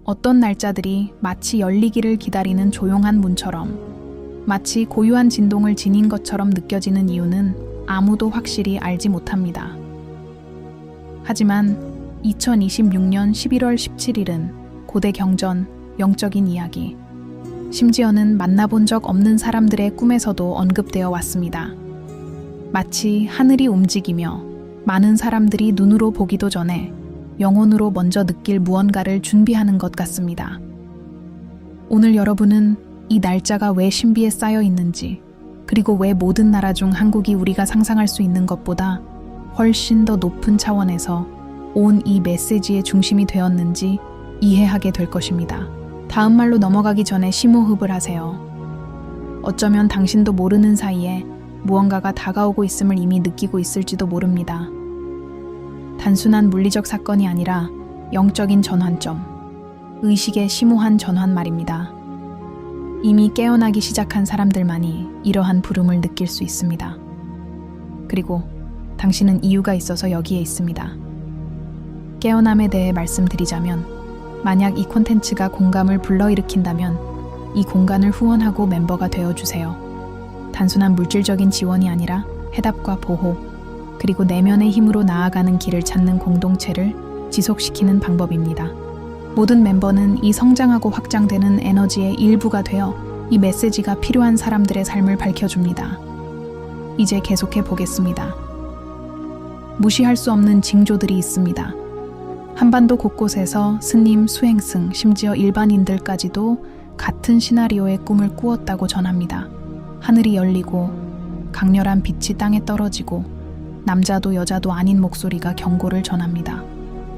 어떤 날짜들이 마치 열리기를 기다리는 조용한 문처럼, 마치 고유한 진동을 지닌 것처럼 느껴지는 이유는 아무도 확실히 알지 못합니다. 하지만 2026년 11월 17일은 고대 경전, 영적인 이야기, 심지어는 만나본 적 없는 사람들의 꿈에서도 언급되어 왔습니다. 마치 하늘이 움직이며 많은 사람들이 눈으로 보기도 전에 영혼으로 먼저 느낄 무언가를 준비하는 것 같습니다. 오늘 여러분은 이 날짜가 왜 신비에 쌓여 있는지, 그리고 왜 모든 나라 중 한국이 우리가 상상할 수 있는 것보다 훨씬 더 높은 차원에서 온 이 메시지의 중심이 되었는지 이해하게 될 것입니다. 다음 말로 넘어가기 전에 심호흡을 하세요. 어쩌면 당신도 모르는 사이에 무언가가 다가오고 있음을 이미 느끼고 있을지도 모릅니다. 단순한 물리적 사건이 아니라 영적인 전환점, 의식의 심오한 전환 말입니다. 이미 깨어나기 시작한 사람들만이 이러한 부름을 느낄 수 있습니다. 그리고 당신은 이유가 있어서 여기에 있습니다. 깨어남에 대해 말씀드리자면, 만약 이 콘텐츠가 공감을 불러일으킨다면 이 공간을 후원하고 멤버가 되어주세요. 단순한 물질적인 지원이 아니라 해답과 보호, 그리고 내면의 힘으로 나아가는 길을 찾는 공동체를 지속시키는 방법입니다. 모든 멤버는 이 성장하고 확장되는 에너지의 일부가 되어 이 메시지가 필요한 사람들의 삶을 밝혀줍니다. 이제 계속해 보겠습니다. 무시할 수 없는 징조들이 있습니다. 한반도 곳곳에서 스님, 수행승, 심지어 일반인들까지도 같은 시나리오의 꿈을 꾸었다고 전합니다. 하늘이 열리고 강렬한 빛이 땅에 떨어지고 남자도 여자도 아닌 목소리가 경고를 전합니다.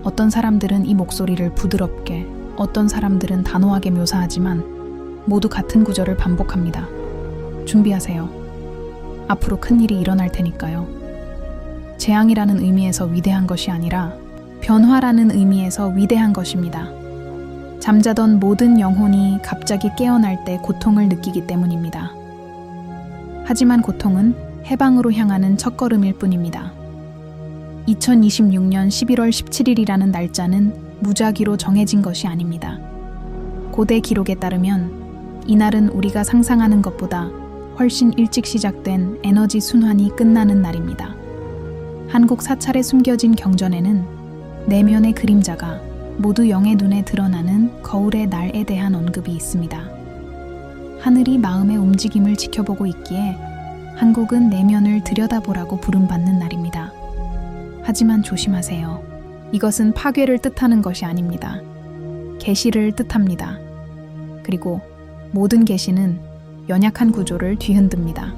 어떤 사람들은 이 목소리를 부드럽게, 어떤 사람들은 단호하게 묘사하지만 모두 같은 구절을 반복합니다. 준비하세요. 앞으로 큰일이 일어날 테니까요. 재앙이라는 의미에서 위대한 것이 아니라 변화라는 의미에서 위대한 것입니다. 잠자던 모든 영혼이 갑자기 깨어날 때 고통을 느끼기 때문입니다. 하지만 고통은 해방으로 향하는 첫걸음일 뿐입니다. 2026년 11월 17일이라는 날짜는 무작위로 정해진 것이 아닙니다. 고대 기록에 따르면 이날은 우리가 상상하는 것보다 훨씬 일찍 시작된 에너지 순환이 끝나는 날입니다. 한국 사찰에 숨겨진 경전에는 내면의 그림자가 모두 영의 눈에 드러나는 거울의 날에 대한 언급이 있습니다. 하늘이 마음의 움직임을 지켜보고 있기에 한국은 내면을 들여다보라고 부름받는 날입니다. 하지만 조심하세요. 이것은 파괴를 뜻하는 것이 아닙니다. 계시를 뜻합니다. 그리고 모든 계시는 연약한 구조를 뒤흔듭니다.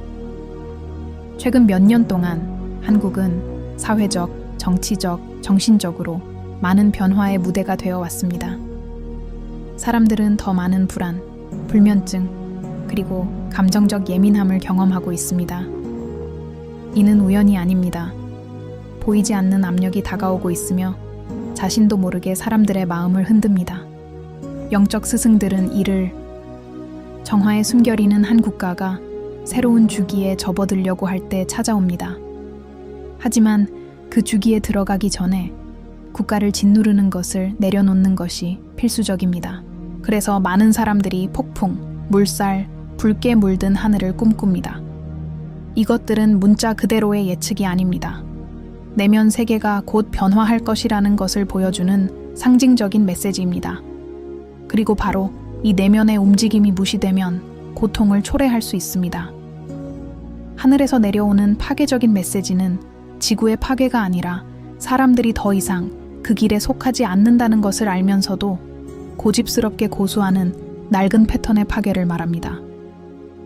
최근 몇 년 동안 한국은 사회적, 정치적, 정신적으로 많은 변화의 무대가 되어 왔습니다. 사람들은 더 많은 불안, 불면증, 그리고 감정적 예민함을 경험하고 있습니다. 이는 우연이 아닙니다. 보이지 않는 압력이 다가오고 있으며 자신도 모르게 사람들의 마음을 흔듭니다. 영적 스승들은 이를 정화에 숨겨리는 한 국가가 새로운 주기에 접어들려고 할 때 찾아옵니다. 하지만 그 주기에 들어가기 전에 국가를 짓누르는 것을 내려놓는 것이 필수적입니다. 그래서 많은 사람들이 폭풍, 물살, 붉게 물든 하늘을 꿈꿉니다. 이것들은 문자 그대로의 예측이 아닙니다. 내면 세계가 곧 변화할 것이라는 것을 보여주는 상징적인 메시지입니다. 그리고 바로 이 내면의 움직임이 무시되면 고통을 초래할 수 있습니다. 하늘에서 내려오는 파괴적인 메시지는 지구의 파괴가 아니라 사람들이 더 이상 그 길에 속하지 않는다는 것을 알면서도 고집스럽게 고수하는 낡은 패턴의 파괴를 말합니다.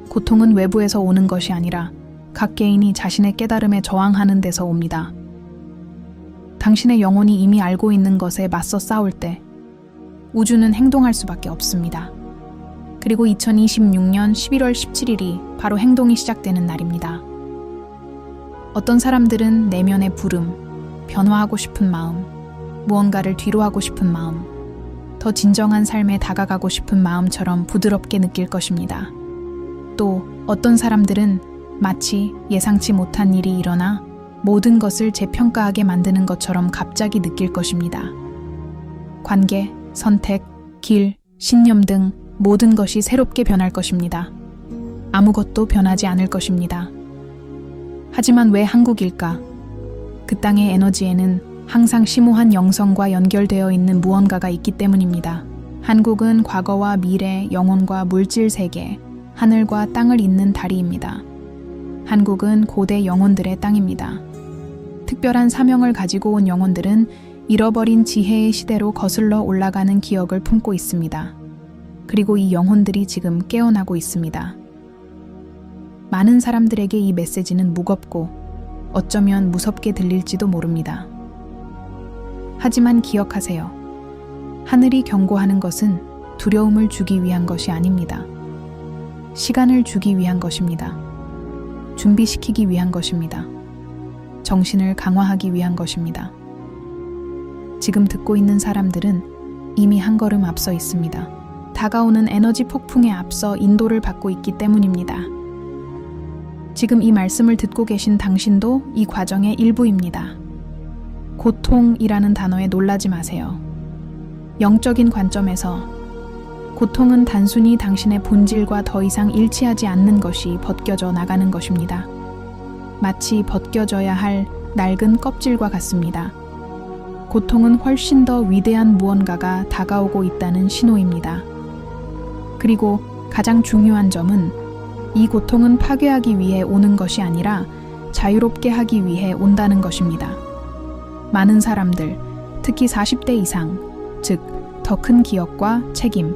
고통은 외부에서 오는 것이 아니라 각 개인이 자신의 깨달음에 저항하는 데서 옵니다. 당신의 영혼이 이미 알고 있는 것에 맞서 싸울 때 우주는 행동할 수밖에 없습니다. 그리고 2026년 11월 17일이 바로 행동이 시작되는 날입니다. 어떤 사람들은 내면의 부름, 변화하고 싶은 마음, 무언가를 뒤로하고 싶은 마음, 더 진정한 삶에 다가가고 싶은 마음처럼 부드럽게 느낄 것입니다. 또 어떤 사람들은 마치 예상치 못한 일이 일어나 모든 것을 재평가하게 만드는 것처럼 갑자기 느낄 것입니다. 관계, 선택, 길, 신념 등 모든 것이 새롭게 변할 것입니다. 아무것도 변하지 않을 것입니다. 하지만 왜 한국일까? 그 땅의 에너지에는 항상 심오한 영성과 연결되어 있는 무언가가 있기 때문입니다. 한국은 과거와 미래, 영혼과 물질 세계, 하늘과 땅을 잇는 다리입니다. 한국은 고대 영혼들의 땅입니다. 특별한 사명을 가지고 온 영혼들은 잃어버린 지혜의 시대로 거슬러 올라가는 기억을 품고 있습니다. 그리고 이 영혼들이 지금 깨어나고 있습니다. 많은 사람들에게 이 메시지는 무겁고 어쩌면 무섭게 들릴지도 모릅니다. 하지만 기억하세요. 하늘이 경고하는 것은 두려움을 주기 위한 것이 아닙니다. 시간을 주기 위한 것입니다. 준비시키기 위한 것입니다. 정신을 강화하기 위한 것입니다. 지금 듣고 있는 사람들은 이미 한 걸음 앞서 있습니다. 다가오는 에너지 폭풍에 앞서 인도를 받고 있기 때문입니다. 지금 이 말씀을 듣고 계신 당신도 이 과정의 일부입니다. 고통이라는 단어에 놀라지 마세요. 영적인 관점에서 고통은 단순히 당신의 본질과 더 이상 일치하지 않는 것이 벗겨져 나가는 것입니다. 마치 벗겨져야 할 낡은 껍질과 같습니다. 고통은 훨씬 더 위대한 무언가가 다가오고 있다는 신호입니다. 그리고 가장 중요한 점은 이 고통은 파괴하기 위해 오는 것이 아니라 자유롭게 하기 위해 온다는 것입니다. 많은 사람들, 특히 40대 이상, 즉, 더 큰 기억과 책임,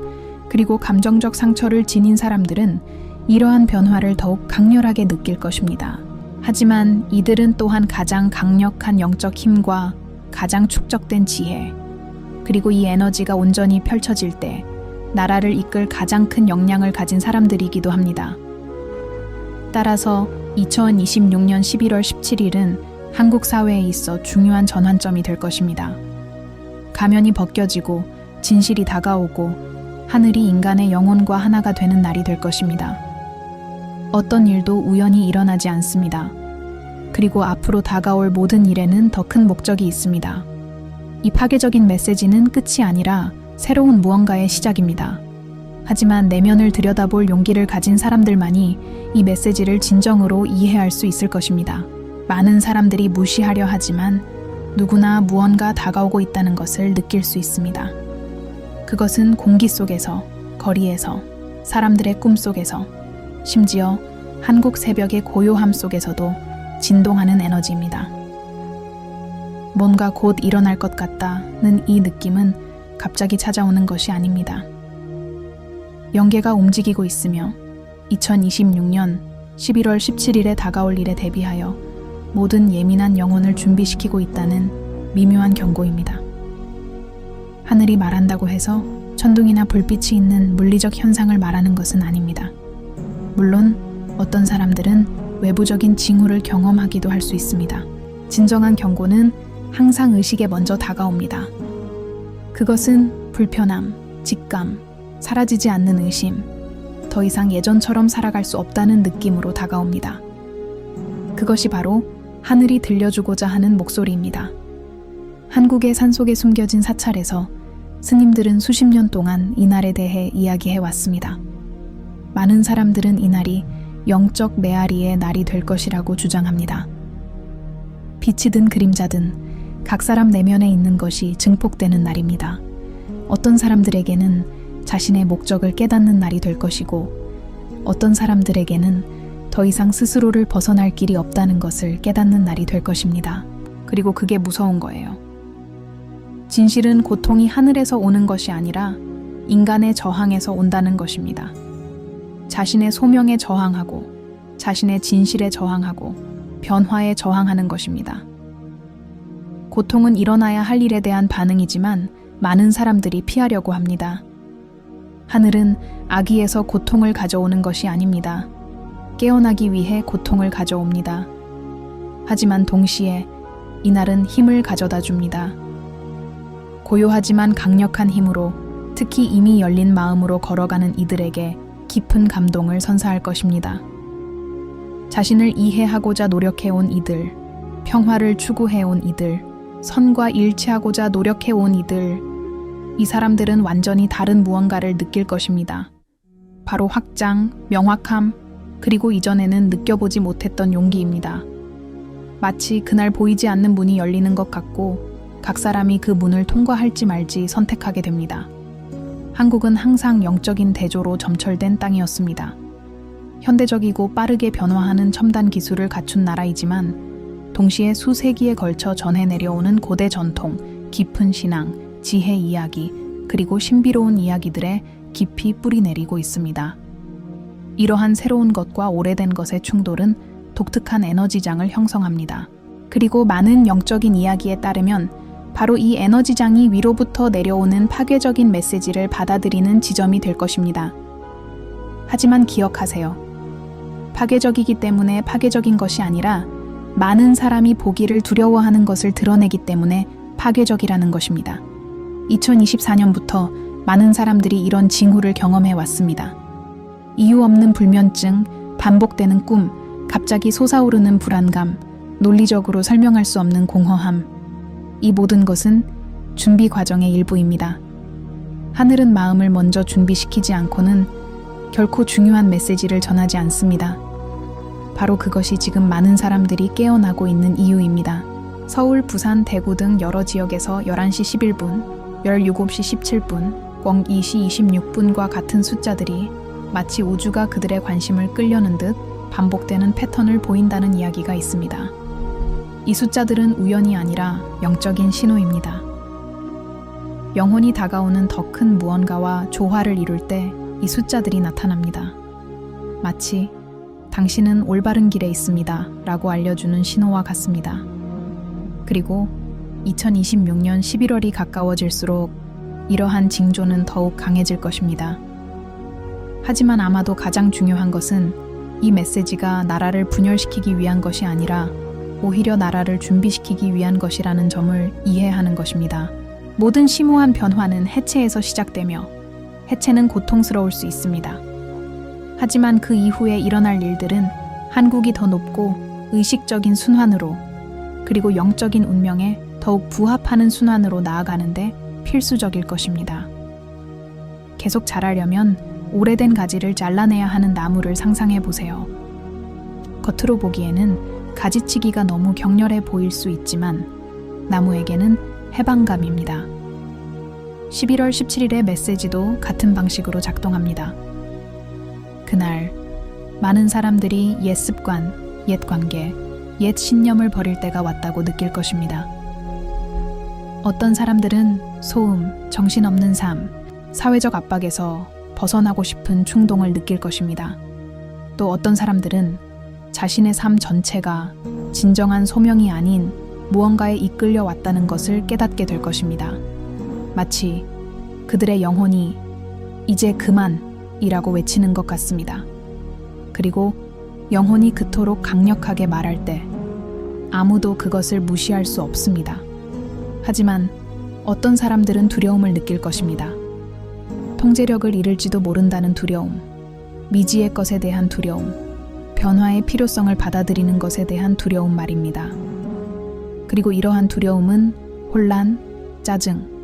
그리고 감정적 상처를 지닌 사람들은 이러한 변화를 더욱 강렬하게 느낄 것입니다. 하지만 이들은 또한 가장 강력한 영적 힘과 가장 축적된 지혜, 그리고 이 에너지가 온전히 펼쳐질 때 나라를 이끌 가장 큰 역량을 가진 사람들이기도 합니다. 따라서 2026년 11월 17일은 한국 사회에 있어 중요한 전환점이 될 것입니다. 가면이 벗겨지고 진실이 다가오고 하늘이 인간의 영혼과 하나가 되는 날이 될 것입니다. 어떤 일도 우연히 일어나지 않습니다. 그리고 앞으로 다가올 모든 일에는 더 큰 목적이 있습니다. 이 파괴적인 메시지는 끝이 아니라 새로운 무언가의 시작입니다. 하지만 내면을 들여다볼 용기를 가진 사람들만이 이 메시지를 진정으로 이해할 수 있을 것입니다. 많은 사람들이 무시하려 하지만 누구나 무언가 다가오고 있다는 것을 느낄 수 있습니다. 그것은 공기 속에서, 거리에서, 사람들의 꿈 속에서, 심지어 한국 새벽의 고요함 속에서도 진동하는 에너지입니다. 뭔가 곧 일어날 것 같다는 이 느낌은 갑자기 찾아오는 것이 아닙니다. 영계가 움직이고 있으며 2026년 11월 17일에 다가올 일에 대비하여 모든 예민한 영혼을 준비시키고 있다는 미묘한 경고입니다. 하늘이 말한다고 해서 천둥이나 불빛이 있는 물리적 현상을 말하는 것은 아닙니다. 물론 어떤 사람들은 외부적인 징후를 경험하기도 할 수 있습니다. 진정한 경고는 항상 의식에 먼저 다가옵니다. 그것은 불편함, 직감, 사라지지 않는 의심, 더 이상 예전처럼 살아갈 수 없다는 느낌으로 다가옵니다. 그것이 바로 하늘이 들려주고자 하는 목소리입니다. 한국의 산속에 숨겨진 사찰에서 스님들은 수십 년 동안 이날에 대해 이야기해 왔습니다. 많은 사람들은 이날이 영적 메아리의 날이 될 것이라고 주장합니다. 빛이든 그림자든 각 사람 내면에 있는 것이 증폭되는 날입니다. 어떤 사람들에게는 자신의 목적을 깨닫는 날이 될 것이고, 어떤 사람들에게는 더 이상 스스로를 벗어날 길이 없다는 것을 깨닫는 날이 될 것입니다. 그리고 그게 무서운 거예요. 진실은 고통이 하늘에서 오는 것이 아니라 인간의 저항에서 온다는 것입니다. 자신의 소명에 저항하고, 자신의 진실에 저항하고, 변화에 저항하는 것입니다. 고통은 일어나야 할 일에 대한 반응이지만 많은 사람들이 피하려고 합니다. 하늘은 악의에서 고통을 가져오는 것이 아닙니다. 깨어나기 위해 고통을 가져옵니다. 하지만 동시에 이날은 힘을 가져다 줍니다. 고요하지만 강력한 힘으로, 특히 이미 열린 마음으로 걸어가는 이들에게 깊은 감동을 선사할 것입니다. 자신을 이해하고자 노력해온 이들, 평화를 추구해온 이들, 선과 일치하고자 노력해온 이들, 이 사람들은 완전히 다른 무언가를 느낄 것입니다. 바로 확장, 명확함, 그리고 이전에는 느껴보지 못했던 용기입니다. 마치 그날 보이지 않는 문이 열리는 것 같고 각 사람이 그 문을 통과할지 말지 선택하게 됩니다. 한국은 항상 영적인 대조로 점철된 땅이었습니다. 현대적이고 빠르게 변화하는 첨단 기술을 갖춘 나라이지만 동시에 수세기에 걸쳐 전해 내려오는 고대 전통, 깊은 신앙, 지혜 이야기, 그리고 신비로운 이야기들에 깊이 뿌리 내리고 있습니다. 이러한 새로운 것과 오래된 것의 충돌은 독특한 에너지장을 형성합니다. 그리고 많은 영적인 이야기에 따르면 바로 이 에너지장이 위로부터 내려오는 파괴적인 메시지를 받아들이는 지점이 될 것입니다. 하지만 기억하세요. 파괴적이기 때문에 파괴적인 것이 아니라 많은 사람이 보기를 두려워하는 것을 드러내기 때문에 파괴적이라는 것입니다. 2024년부터 많은 사람들이 이런 징후를 경험해 왔습니다. 이유 없는 불면증, 반복되는 꿈, 갑자기 솟아오르는 불안감, 논리적으로 설명할 수 없는 공허함. 이 모든 것은 준비 과정의 일부입니다. 하늘은 마음을 먼저 준비시키지 않고는 결코 중요한 메시지를 전하지 않습니다. 바로 그것이 지금 많은 사람들이 깨어나고 있는 이유입니다. 서울, 부산, 대구 등 여러 지역에서 11시 11분, 17시 17분, 꼭 2시 26분과 같은 숫자들이 마치 우주가 그들의 관심을 끌려는 듯 반복되는 패턴을 보인다는 이야기가 있습니다. 이 숫자들은 우연이 아니라 영적인 신호입니다. 영혼이 다가오는 더 큰 무언가와 조화를 이룰 때 이 숫자들이 나타납니다. 마치 당신은 올바른 길에 있습니다 라고 알려주는 신호와 같습니다. 그리고 2026년 11월이 가까워질수록 이러한 징조는 더욱 강해질 것입니다. 하지만 아마도 가장 중요한 것은 이 메시지가 나라를 분열시키기 위한 것이 아니라 오히려 나라를 준비시키기 위한 것이라는 점을 이해하는 것입니다. 모든 심오한 변화는 해체에서 시작되며 해체는 고통스러울 수 있습니다. 하지만 그 이후에 일어날 일들은 한국이 더 높고 의식적인 순환으로 그리고 영적인 운명에 더욱 부합하는 순환으로 나아가는데 필수적일 것입니다. 계속 자라려면 오래된 가지를 잘라내야 하는 나무를 상상해 보세요. 겉으로 보기에는 가지치기가 너무 격렬해 보일 수 있지만 나무에게는 해방감입니다. 11월 17일의 메시지도 같은 방식으로 작동합니다. 그날 많은 사람들이 옛 습관, 옛 관계, 옛 신념을 버릴 때가 왔다고 느낄 것입니다. 어떤 사람들은 소음, 정신없는 삶, 사회적 압박에서 벗어나고 싶은 충동을 느낄 것입니다. 또 어떤 사람들은 자신의 삶 전체가 진정한 소명이 아닌 무언가에 이끌려 왔다는 것을 깨닫게 될 것입니다. 마치 그들의 영혼이 이제 그만이라고 외치는 것 같습니다. 그리고 영혼이 그토록 강력하게 말할 때 아무도 그것을 무시할 수 없습니다. 하지만 어떤 사람들은 두려움을 느낄 것입니다. 통제력을 잃을지도 모른다는 두려움, 미지의 것에 대한 두려움, 변화의 필요성을 받아들이는 것에 대한 두려움 말입니다. 그리고 이러한 두려움은 혼란, 짜증,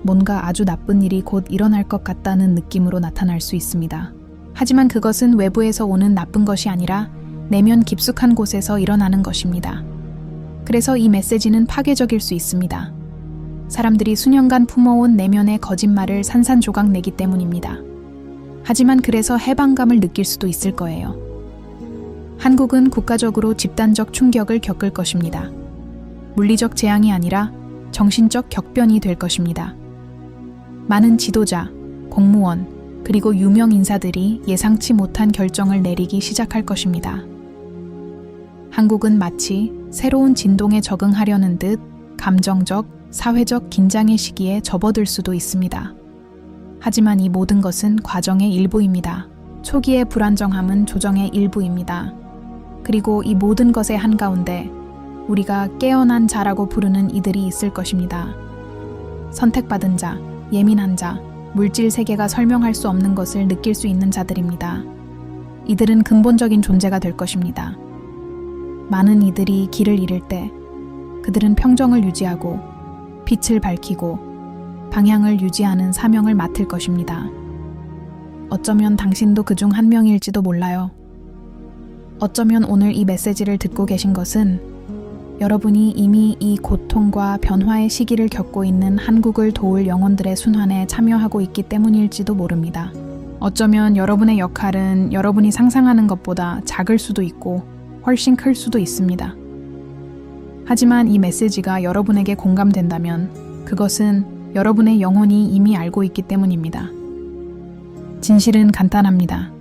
뭔가 아주 나쁜 일이 곧 일어날 것 같다는 느낌으로 나타날 수 있습니다. 하지만 그것은 외부에서 오는 나쁜 것이 아니라 내면 깊숙한 곳에서 일어나는 것입니다. 그래서 이 메시지는 파괴적일 수 있습니다. 사람들이 수년간 품어온 내면의 거짓말을 산산조각 내기 때문입니다. 하지만 그래서 해방감을 느낄 수도 있을 거예요. 한국은 국가적으로 집단적 충격을 겪을 것입니다. 물리적 재앙이 아니라 정신적 격변이 될 것입니다. 많은 지도자, 공무원, 그리고 유명 인사들이 예상치 못한 결정을 내리기 시작할 것입니다. 한국은 마치 새로운 진동에 적응하려는 듯 감정적, 사회적 긴장의 시기에 접어들 수도 있습니다. 하지만 이 모든 것은 과정의 일부입니다. 초기의 불안정함은 조정의 일부입니다. 그리고 이 모든 것의 한가운데 우리가 깨어난 자라고 부르는 이들이 있을 것입니다. 선택받은 자, 예민한 자, 물질 세계가 설명할 수 없는 것을 느낄 수 있는 자들입니다. 이들은 근본적인 존재가 될 것입니다. 많은 이들이 길을 잃을 때 그들은 평정을 유지하고 빛을 밝히고 방향을 유지하는 사명을 맡을 것입니다. 어쩌면 당신도 그중 한 명일지도 몰라요. 어쩌면 오늘 이 메시지를 듣고 계신 것은 여러분이 이미 이 고통과 변화의 시기를 겪고 있는 한국을 도울 영혼들의 순환에 참여하고 있기 때문일지도 모릅니다. 어쩌면 여러분의 역할은 여러분이 상상하는 것보다 작을 수도 있고 훨씬 클 수도 있습니다. 하지만 이 메시지가 여러분에게 공감된다면 그것은 여러분의 영혼이 이미 알고 있기 때문입니다. 진실은 간단합니다.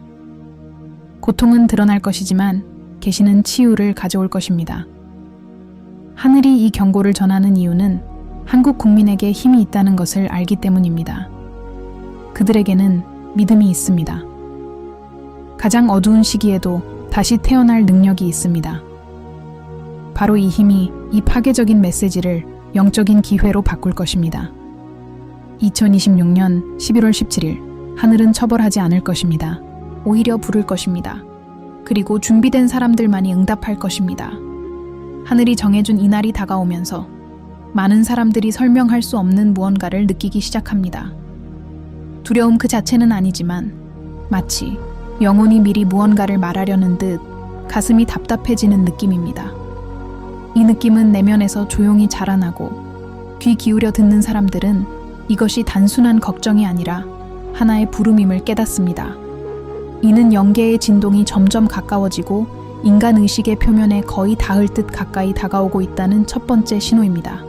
고통은 드러날 것이지만 계시는 치유를 가져올 것입니다. 하늘이 이 경고를 전하는 이유는 한국 국민에게 힘이 있다는 것을 알기 때문입니다. 그들에게는 믿음이 있습니다. 가장 어두운 시기에도 다시 태어날 능력이 있습니다. 바로 이 힘이 이 파괴적인 메시지를 영적인 기회로 바꿀 것입니다. 2026년 11월 17일 하늘은 처벌하지 않을 것입니다. 오히려 부를 것입니다. 그리고 준비된 사람들만이 응답할 것입니다. 하늘이 정해준 이날이 다가오면서 많은 사람들이 설명할 수 없는 무언가를 느끼기 시작합니다. 두려움 그 자체는 아니지만 마치 영혼이 미리 무언가를 말하려는 듯 가슴이 답답해지는 느낌입니다. 이 느낌은 내면에서 조용히 자라나고 귀 기울여 듣는 사람들은 이것이 단순한 걱정이 아니라 하나의 부름임을 깨닫습니다. 이는 영계의 진동이 점점 가까워지고 인간 의식의 표면에 거의 닿을 듯 가까이 다가오고 있다는 첫 번째 신호입니다.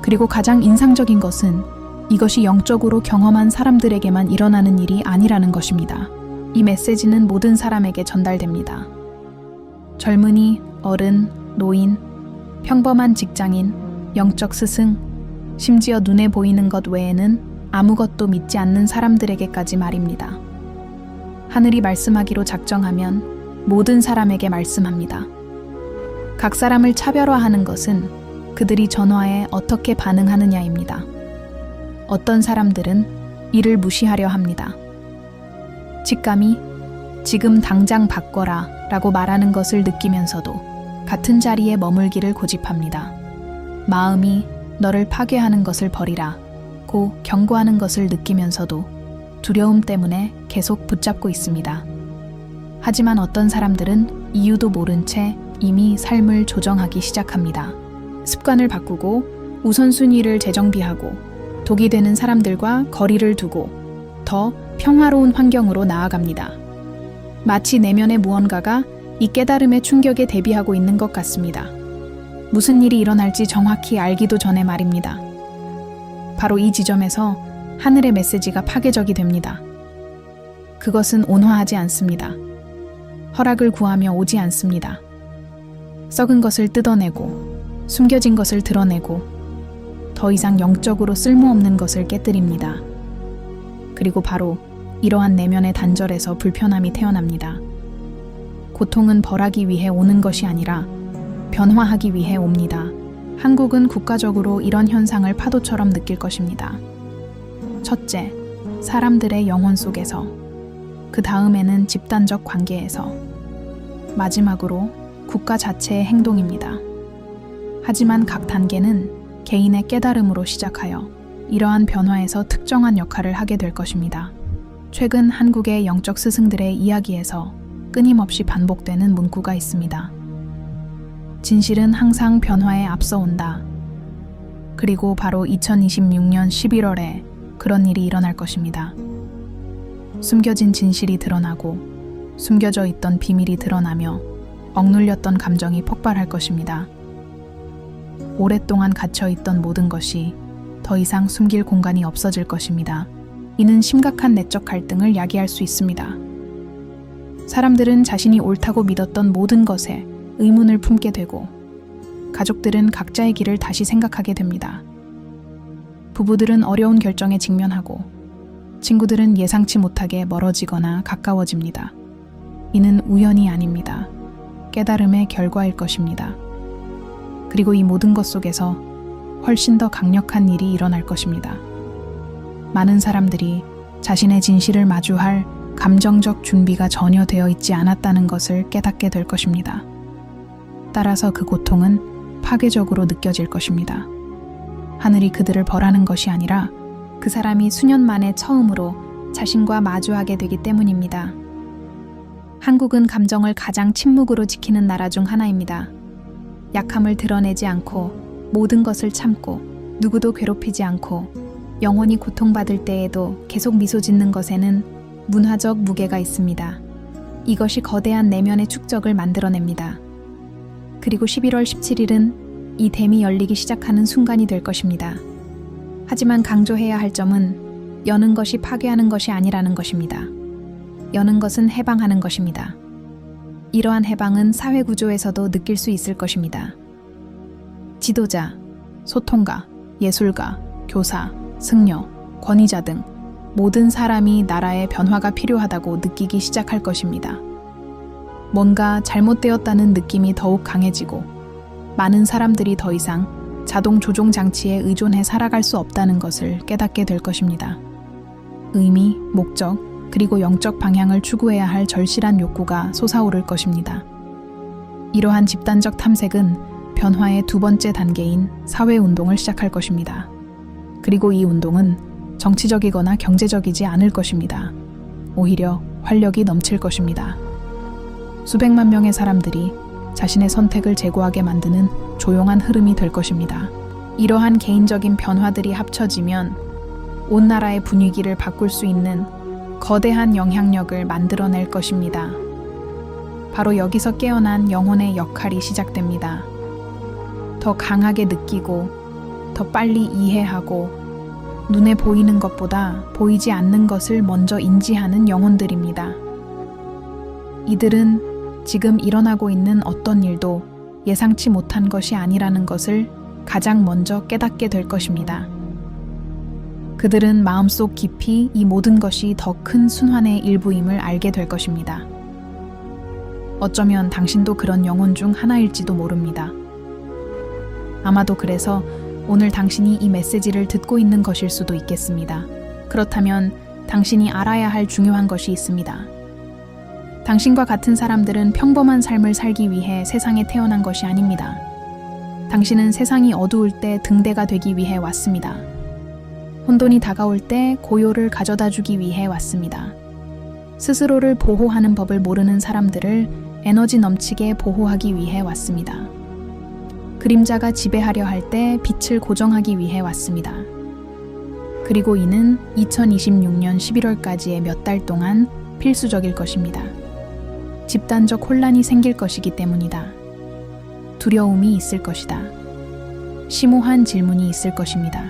그리고 가장 인상적인 것은 이것이 영적으로 경험한 사람들에게만 일어나는 일이 아니라는 것입니다. 이 메시지는 모든 사람에게 전달됩니다. 젊은이, 어른, 노인, 평범한 직장인, 영적 스승, 심지어 눈에 보이는 것 외에는 아무것도 믿지 않는 사람들에게까지 말입니다. 하늘이 말씀하기로 작정하면 모든 사람에게 말씀합니다. 각 사람을 차별화하는 것은 그들이 전화에 어떻게 반응하느냐입니다. 어떤 사람들은 이를 무시하려 합니다. 직감이 지금 당장 바꿔라 라고 말하는 것을 느끼면서도 같은 자리에 머물기를 고집합니다. 마음이 너를 파괴하는 것을 버리라 고 경고하는 것을 느끼면서도 두려움 때문에 계속 붙잡고 있습니다. 하지만 어떤 사람들은 이유도 모른 채 이미 삶을 조정하기 시작합니다. 습관을 바꾸고 우선순위를 재정비하고 독이 되는 사람들과 거리를 두고 더 평화로운 환경으로 나아갑니다. 마치 내면의 무언가가 이 깨달음의 충격에 대비하고 있는 것 같습니다. 무슨 일이 일어날지 정확히 알기도 전에 말입니다. 바로 이 지점에서 하늘의 메시지가 파괴적이 됩니다. 그것은 온화하지 않습니다. 허락을 구하며 오지 않습니다. 썩은 것을 뜯어내고 숨겨진 것을 드러내고 더 이상 영적으로 쓸모없는 것을 깨뜨립니다. 그리고 바로 이러한 내면의 단절에서 불편함이 태어납니다. 고통은 벌하기 위해 오는 것이 아니라 변화하기 위해 옵니다. 한국은 국가적으로 이런 현상을 파도처럼 느낄 것입니다. 첫째, 사람들의 영혼 속에서, 그 다음에는 집단적 관계에서, 마지막으로 국가 자체의 행동입니다. 하지만 각 단계는 개인의 깨달음으로 시작하여 이러한 변화에서 특정한 역할을 하게 될 것입니다. 최근 한국의 영적 스승들의 이야기에서 끊임없이 반복되는 문구가 있습니다. 진실은 항상 변화에 앞서 온다. 그리고 바로 2026년 11월에 그런 일이 일어날 것입니다. 숨겨진 진실이 드러나고 숨겨져 있던 비밀이 드러나며 억눌렸던 감정이 폭발할 것입니다. 오랫동안 갇혀있던 모든 것이 더 이상 숨길 공간이 없어질 것입니다. 이는 심각한 내적 갈등을 야기할 수 있습니다. 사람들은 자신이 옳다고 믿었던 모든 것에 의문을 품게 되고 가족들은 각자의 길을 다시 생각하게 됩니다. 부부들은 어려운 결정에 직면하고 친구들은 예상치 못하게 멀어지거나 가까워집니다. 이는 우연이 아닙니다. 깨달음의 결과일 것입니다. 그리고 이 모든 것 속에서 훨씬 더 강력한 일이 일어날 것입니다. 많은 사람들이 자신의 진실을 마주할 감정적 준비가 전혀 되어 있지 않았다는 것을 깨닫게 될 것입니다. 따라서 그 고통은 파괴적으로 느껴질 것입니다. 하늘이 그들을 벌하는 것이 아니라 그 사람이 수년 만에 처음으로 자신과 마주하게 되기 때문입니다. 한국은 감정을 가장 침묵으로 지키는 나라 중 하나입니다. 약함을 드러내지 않고 모든 것을 참고 누구도 괴롭히지 않고 영혼이 고통받을 때에도 계속 미소 짓는 것에는 문화적 무게가 있습니다. 이것이 거대한 내면의 축적을 만들어냅니다. 그리고 11월 17일은 이 댐이 열리기 시작하는 순간이 될 것입니다. 하지만 강조해야 할 점은 여는 것이 파괴하는 것이 아니라는 것입니다. 여는 것은 해방하는 것입니다. 이러한 해방은 사회 구조에서도 느낄 수 있을 것입니다. 지도자, 소통가, 예술가, 교사, 승려, 권위자 등 모든 사람이 나라의 변화가 필요하다고 느끼기 시작할 것입니다. 뭔가 잘못되었다는 느낌이 더욱 강해지고 많은 사람들이 더 이상 자동 조종 장치에 의존해 살아갈 수 없다는 것을 깨닫게 될 것입니다. 의미, 목적, 그리고 영적 방향을 추구해야 할 절실한 욕구가 솟아오를 것입니다. 이러한 집단적 탐색은 변화의 두 번째 단계인 사회운동을 시작할 것입니다. 그리고 이 운동은 정치적이거나 경제적이지 않을 것입니다. 오히려 활력이 넘칠 것입니다. 수백만 명의 사람들이 자신의 선택을 제고하게 만드는 조용한 흐름이 될 것입니다. 이러한 개인적인 변화들이 합쳐지면 온 나라의 분위기를 바꿀 수 있는 거대한 영향력을 만들어낼 것입니다. 바로 여기서 깨어난 영혼의 역할이 시작됩니다. 더 강하게 느끼고, 더 빨리 이해하고, 눈에 보이는 것보다 보이지 않는 것을 먼저 인지하는 영혼들입니다. 이들은 지금 일어나고 있는 어떤 일도 예상치 못한 것이 아니라는 것을 가장 먼저 깨닫게 될 것입니다. 그들은 마음속 깊이 이 모든 것이 더 큰 순환의 일부임을 알게 될 것입니다. 어쩌면 당신도 그런 영혼 중 하나일지도 모릅니다. 아마도 그래서 오늘 당신이 이 메시지를 듣고 있는 것일 수도 있겠습니다. 그렇다면 당신이 알아야 할 중요한 것이 있습니다. 당신과 같은 사람들은 평범한 삶을 살기 위해 세상에 태어난 것이 아닙니다. 당신은 세상이 어두울 때 등대가 되기 위해 왔습니다. 혼돈이 다가올 때 고요를 가져다 주기 위해 왔습니다. 스스로를 보호하는 법을 모르는 사람들을 에너지 넘치게 보호하기 위해 왔습니다. 그림자가 지배하려 할 때 빛을 고정하기 위해 왔습니다. 그리고 이는 2026년 11월까지의 몇 달 동안 필수적일 것입니다. 집단적 혼란이 생길 것이기 때문이다. 두려움이 있을 것이다. 심오한 질문이 있을 것입니다.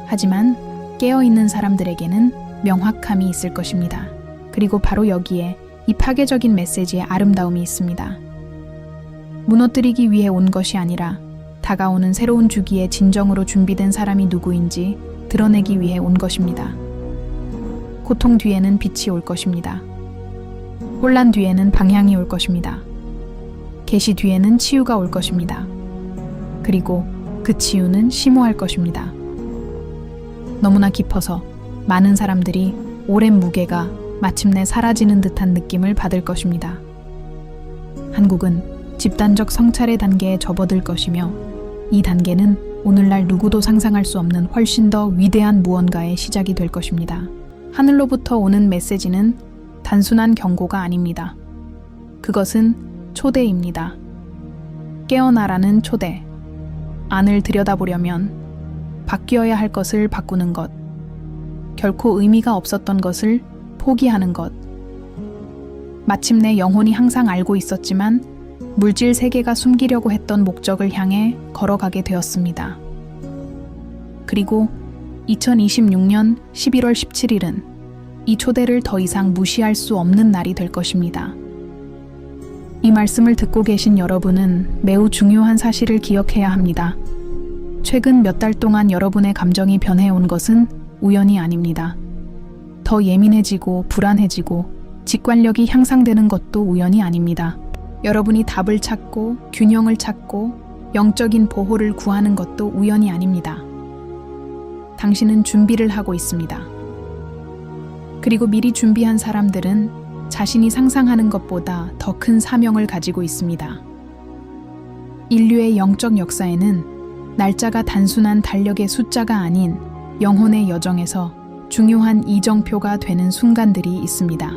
하지만 깨어있는 사람들에게는 명확함이 있을 것입니다. 그리고 바로 여기에 이 파괴적인 메시지의 아름다움이 있습니다. 무너뜨리기 위해 온 것이 아니라 다가오는 새로운 주기에 진정으로 준비된 사람이 누구인지 드러내기 위해 온 것입니다. 고통 뒤에는 빛이 올 것입니다. 혼란 뒤에는 방향이 올 것입니다. 계시 뒤에는 치유가 올 것입니다. 그리고 그 치유는 심오할 것입니다. 너무나 깊어서 많은 사람들이 오랜 무게가 마침내 사라지는 듯한 느낌을 받을 것입니다. 한국은 집단적 성찰의 단계에 접어들 것이며 이 단계는 오늘날 누구도 상상할 수 없는 훨씬 더 위대한 무언가의 시작이 될 것입니다. 하늘로부터 오는 메시지는 단순한 경고가 아닙니다. 그것은 초대입니다. 깨어나라는 초대. 안을 들여다보려면 바뀌어야 할 것을 바꾸는 것, 결코 의미가 없었던 것을 포기하는 것. 마침내 영혼이 항상 알고 있었지만 물질 세계가 숨기려고 했던 목적을 향해 걸어가게 되었습니다. 그리고 2026년 11월 17일은 이 초대를 더 이상 무시할 수 없는 날이 될 것입니다. 이 말씀을 듣고 계신 여러분은 매우 중요한 사실을 기억해야 합니다. 최근 몇 달 동안 여러분의 감정이 변해온 것은 우연이 아닙니다. 더 예민해지고 불안해지고 직관력이 향상되는 것도 우연이 아닙니다. 여러분이 답을 찾고 균형을 찾고 영적인 보호를 구하는 것도 우연이 아닙니다. 당신은 준비를 하고 있습니다. 그리고 미리 준비한 사람들은 자신이 상상하는 것보다 더 큰 사명을 가지고 있습니다. 인류의 영적 역사에는 날짜가 단순한 달력의 숫자가 아닌 영혼의 여정에서 중요한 이정표가 되는 순간들이 있습니다.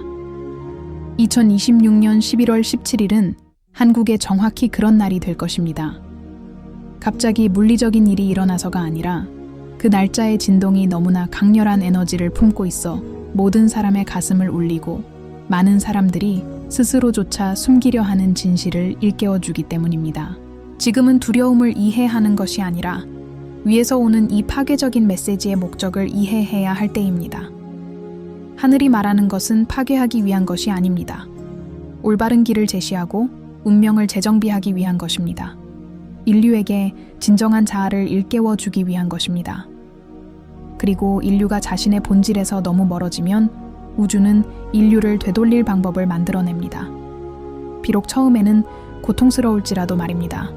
2026년 11월 17일은 한국에 정확히 그런 날이 될 것입니다. 갑자기 물리적인 일이 일어나서가 아니라 그 날짜의 진동이 너무나 강렬한 에너지를 품고 있어 모든 사람의 가슴을 울리고 많은 사람들이 스스로조차 숨기려 하는 진실을 일깨워주기 때문입니다. 지금은 두려움을 이해하는 것이 아니라 위에서 오는 이 파괴적인 메시지의 목적을 이해해야 할 때입니다. 하늘이 말하는 것은 파괴하기 위한 것이 아닙니다. 올바른 길을 제시하고 운명을 재정비하기 위한 것입니다. 인류에게 진정한 자아를 일깨워주기 위한 것입니다. 그리고 인류가 자신의 본질에서 너무 멀어지면 우주는 인류를 되돌릴 방법을 만들어냅니다. 비록 처음에는 고통스러울지라도 말입니다.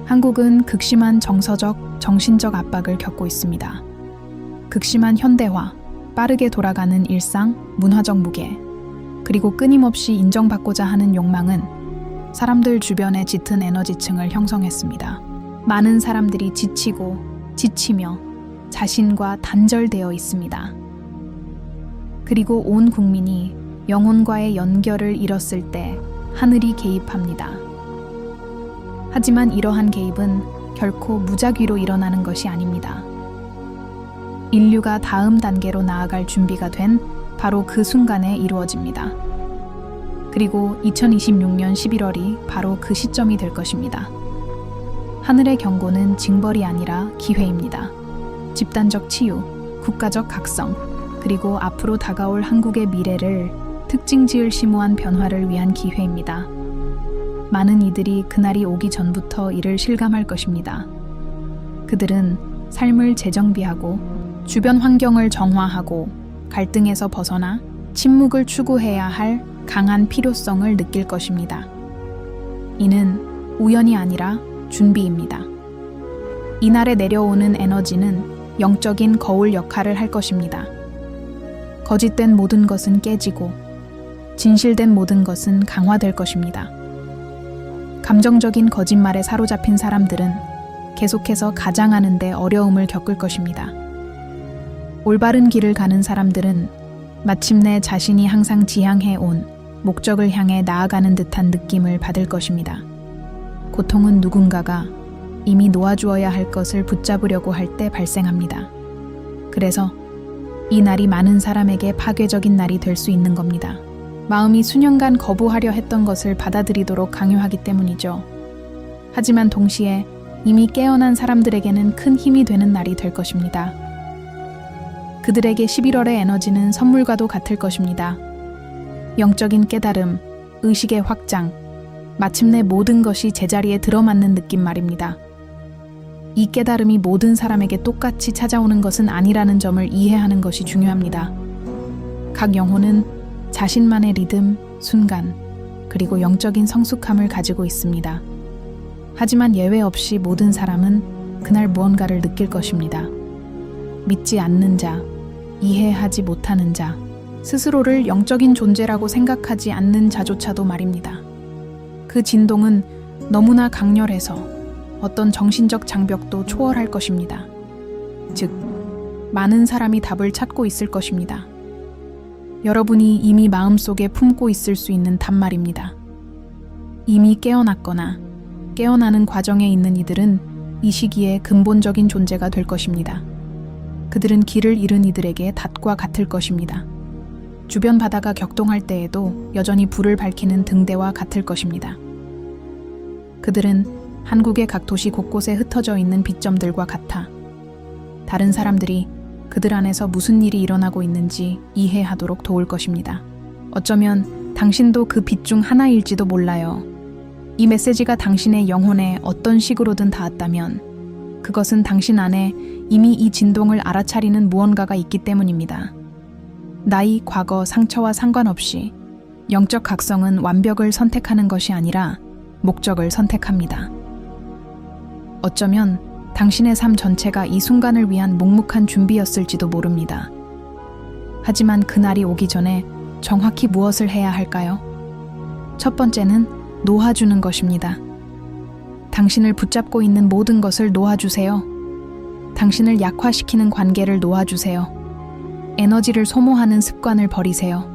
한국은 극심한 정서적, 정신적 압박을 겪고 있습니다. 극심한 현대화, 빠르게 돌아가는 일상, 문화적 무게, 그리고 끊임없이 인정받고자 하는 욕망은 사람들 주변에 짙은 에너지층을 형성했습니다. 많은 사람들이 지치고 지치며 자신과 단절되어 있습니다. 그리고 온 국민이 영혼과의 연결을 잃었을 때 하늘이 개입합니다. 하지만 이러한 개입은 결코 무작위로 일어나는 것이 아닙니다. 인류가 다음 단계로 나아갈 준비가 된 바로 그 순간에 이루어집니다. 그리고 2026년 11월이 바로 그 시점이 될 것입니다. 하늘의 경고는 징벌이 아니라 기회입니다. 집단적 치유, 국가적 각성, 그리고 앞으로 다가올 한국의 미래를 특징지을 심오한 변화를 위한 기회입니다. 많은 이들이 그날이 오기 전부터 이를 실감할 것입니다. 그들은 삶을 재정비하고 주변 환경을 정화하고 갈등에서 벗어나 침묵을 추구해야 할 강한 필요성을 느낄 것입니다. 이는 우연이 아니라 준비입니다. 이날에 내려오는 에너지는 영적인 거울 역할을 할 것입니다. 거짓된 모든 것은 깨지고 진실된 모든 것은 강화될 것입니다. 감정적인 거짓말에 사로잡힌 사람들은 계속해서 가장하는 데 어려움을 겪을 것입니다. 올바른 길을 가는 사람들은 마침내 자신이 항상 지향해 온 목적을 향해 나아가는 듯한 느낌을 받을 것입니다. 고통은 누군가가 이미 놓아주어야 할 것을 붙잡으려고 할 때 발생합니다. 그래서 이 날이 많은 사람에게 파괴적인 날이 될 수 있는 겁니다. 마음이 수년간 거부하려 했던 것을 받아들이도록 강요하기 때문이죠. 하지만 동시에 이미 깨어난 사람들에게는 큰 힘이 되는 날이 될 것입니다. 그들에게 11월의 에너지는 선물과도 같을 것입니다. 영적인 깨달음, 의식의 확장, 마침내 모든 것이 제자리에 들어맞는 느낌 말입니다. 이 깨달음이 모든 사람에게 똑같이 찾아오는 것은 아니라는 점을 이해하는 것이 중요합니다. 각 영혼은 자신만의 리듬, 순간, 그리고 영적인 성숙함을 가지고 있습니다. 하지만 예외 없이 모든 사람은 그날 무언가를 느낄 것입니다. 믿지 않는 자, 이해하지 못하는 자, 스스로를 영적인 존재라고 생각하지 않는 자조차도 말입니다. 그 진동은 너무나 강렬해서 어떤 정신적 장벽도 초월할 것입니다. 즉, 많은 사람이 답을 찾고 있을 것입니다. 여러분이 이미 마음속에 품고 있을 수 있는 답 말입니다. 이미 깨어났거나 깨어나는 과정에 있는 이들은 이 시기에 근본적인 존재가 될 것입니다. 그들은 길을 잃은 이들에게 닷과 같을 것입니다. 주변 바다가 격동할 때에도 여전히 불을 밝히는 등대와 같을 것입니다. 그들은 한국의 각 도시 곳곳에 흩어져 있는 빛점들과 같아 다른 사람들이 그들 안에서 무슨 일이 일어나고 있는지 이해하도록 도울 것입니다. 어쩌면 당신도 그 빛 중 하나일지도 몰라요. 이 메시지가 당신의 영혼에 어떤 식으로든 닿았다면 그것은 당신 안에 이미 이 진동을 알아차리는 무언가가 있기 때문입니다. 나이, 과거, 상처와 상관없이 영적 각성은 완벽을 선택하는 것이 아니라 목적을 선택합니다. 어쩌면 당신의 삶 전체가 이 순간을 위한 묵묵한 준비였을지도 모릅니다. 하지만 그날이 오기 전에 정확히 무엇을 해야 할까요? 첫 번째는 놓아주는 것입니다. 당신을 붙잡고 있는 모든 것을 놓아주세요. 당신을 약화시키는 관계를 놓아주세요. 에너지를 소모하는 습관을 버리세요.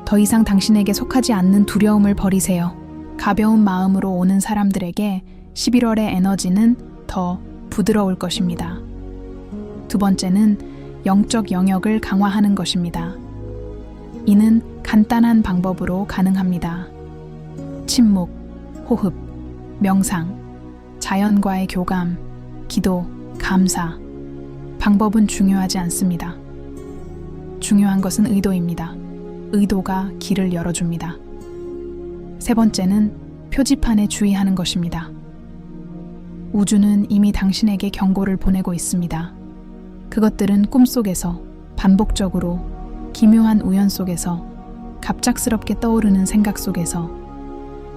더 이상 당신에게 속하지 않는 두려움을 버리세요. 가벼운 마음으로 오는 사람들에게 11월의 에너지는 더 부드러울 것입니다. 두 번째는 영적 영역을 강화하는 것입니다. 이는 간단한 방법으로 가능합니다. 침묵, 호흡, 명상, 자연과의 교감, 기도, 감사. 방법은 중요하지 않습니다. 중요한 것은 의도입니다. 의도가 길을 열어줍니다. 세 번째는 표지판에 주의하는 것입니다. 우주는 이미 당신에게 경고를 보내고 있습니다. 그것들은 꿈속에서, 반복적으로, 기묘한 우연 속에서, 갑작스럽게 떠오르는 생각 속에서,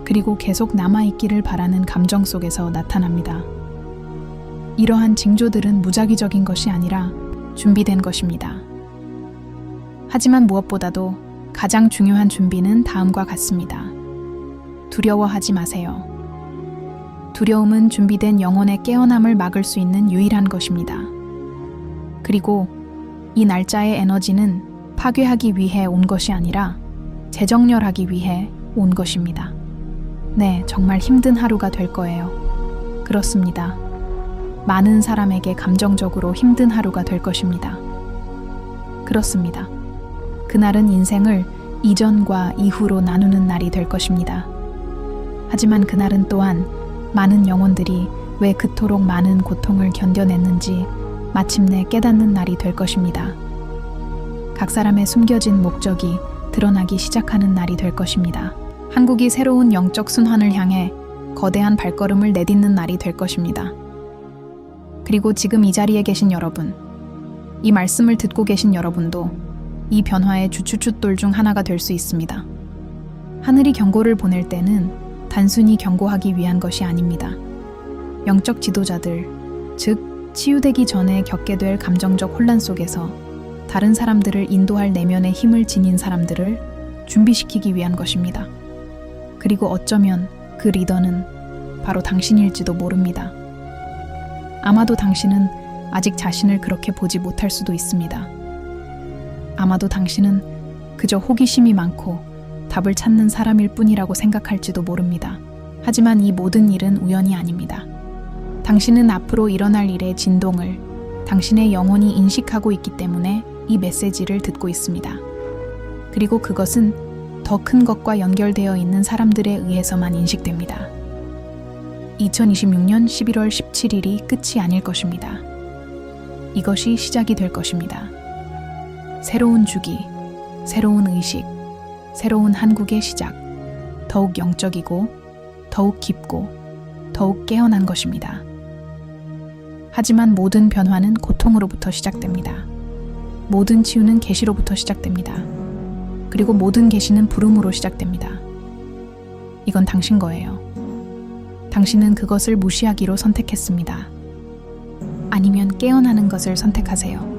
그리고 계속 남아있기를 바라는 감정 속에서 나타납니다. 이러한 징조들은 무작위적인 것이 아니라 준비된 것입니다. 하지만 무엇보다도 가장 중요한 준비는 다음과 같습니다. 두려워하지 마세요. 두려움은 준비된 영혼의 깨어남을 막을 수 있는 유일한 것입니다. 그리고 이 날짜의 에너지는 파괴하기 위해 온 것이 아니라 재정렬하기 위해 온 것입니다. 네, 정말 힘든 하루가 될 거예요. 그렇습니다. 많은 사람에게 감정적으로 힘든 하루가 될 것입니다. 그렇습니다. 그날은 인생을 이전과 이후로 나누는 날이 될 것입니다. 하지만 그날은 또한 많은 영혼들이 왜 그토록 많은 고통을 견뎌냈는지 마침내 깨닫는 날이 될 것입니다. 각 사람의 숨겨진 목적이 드러나기 시작하는 날이 될 것입니다. 한국이 새로운 영적 순환을 향해 거대한 발걸음을 내딛는 날이 될 것입니다. 그리고 지금 이 자리에 계신 여러분, 이 말씀을 듣고 계신 여러분도 이 변화의 주춧돌 중 하나가 될 수 있습니다. 하늘이 경고를 보낼 때는 단순히 경고하기 위한 것이 아닙니다. 영적 지도자들, 즉 치유되기 전에 겪게 될 감정적 혼란 속에서 다른 사람들을 인도할 내면의 힘을 지닌 사람들을 준비시키기 위한 것입니다. 그리고 어쩌면 그 리더는 바로 당신일지도 모릅니다. 아마도 당신은 아직 자신을 그렇게 보지 못할 수도 있습니다. 아마도 당신은 그저 호기심이 많고 답을 찾는 사람일 뿐이라고 생각할지도 모릅니다. 하지만 이 모든 일은 우연이 아닙니다. 당신은 앞으로 일어날 일의 진동을 당신의 영혼이 인식하고 있기 때문에 이 메시지를 듣고 있습니다. 그리고 그것은 더 큰 것과 연결되어 있는 사람들에 의해서만 인식됩니다. 2026년 11월 17일이 끝이 아닐 것입니다. 이것이 시작이 될 것입니다. 새로운 주기, 새로운 의식, 새로운 한국의 시작, 더욱 영적이고, 더욱 깊고, 더욱 깨어난 것입니다. 하지만 모든 변화는 고통으로부터 시작됩니다. 모든 치유는 계시로부터 시작됩니다. 그리고 모든 계시는 부름으로 시작됩니다. 이건 당신 거예요. 당신은 그것을 무시하기로 선택했습니다. 아니면 깨어나는 것을 선택하세요.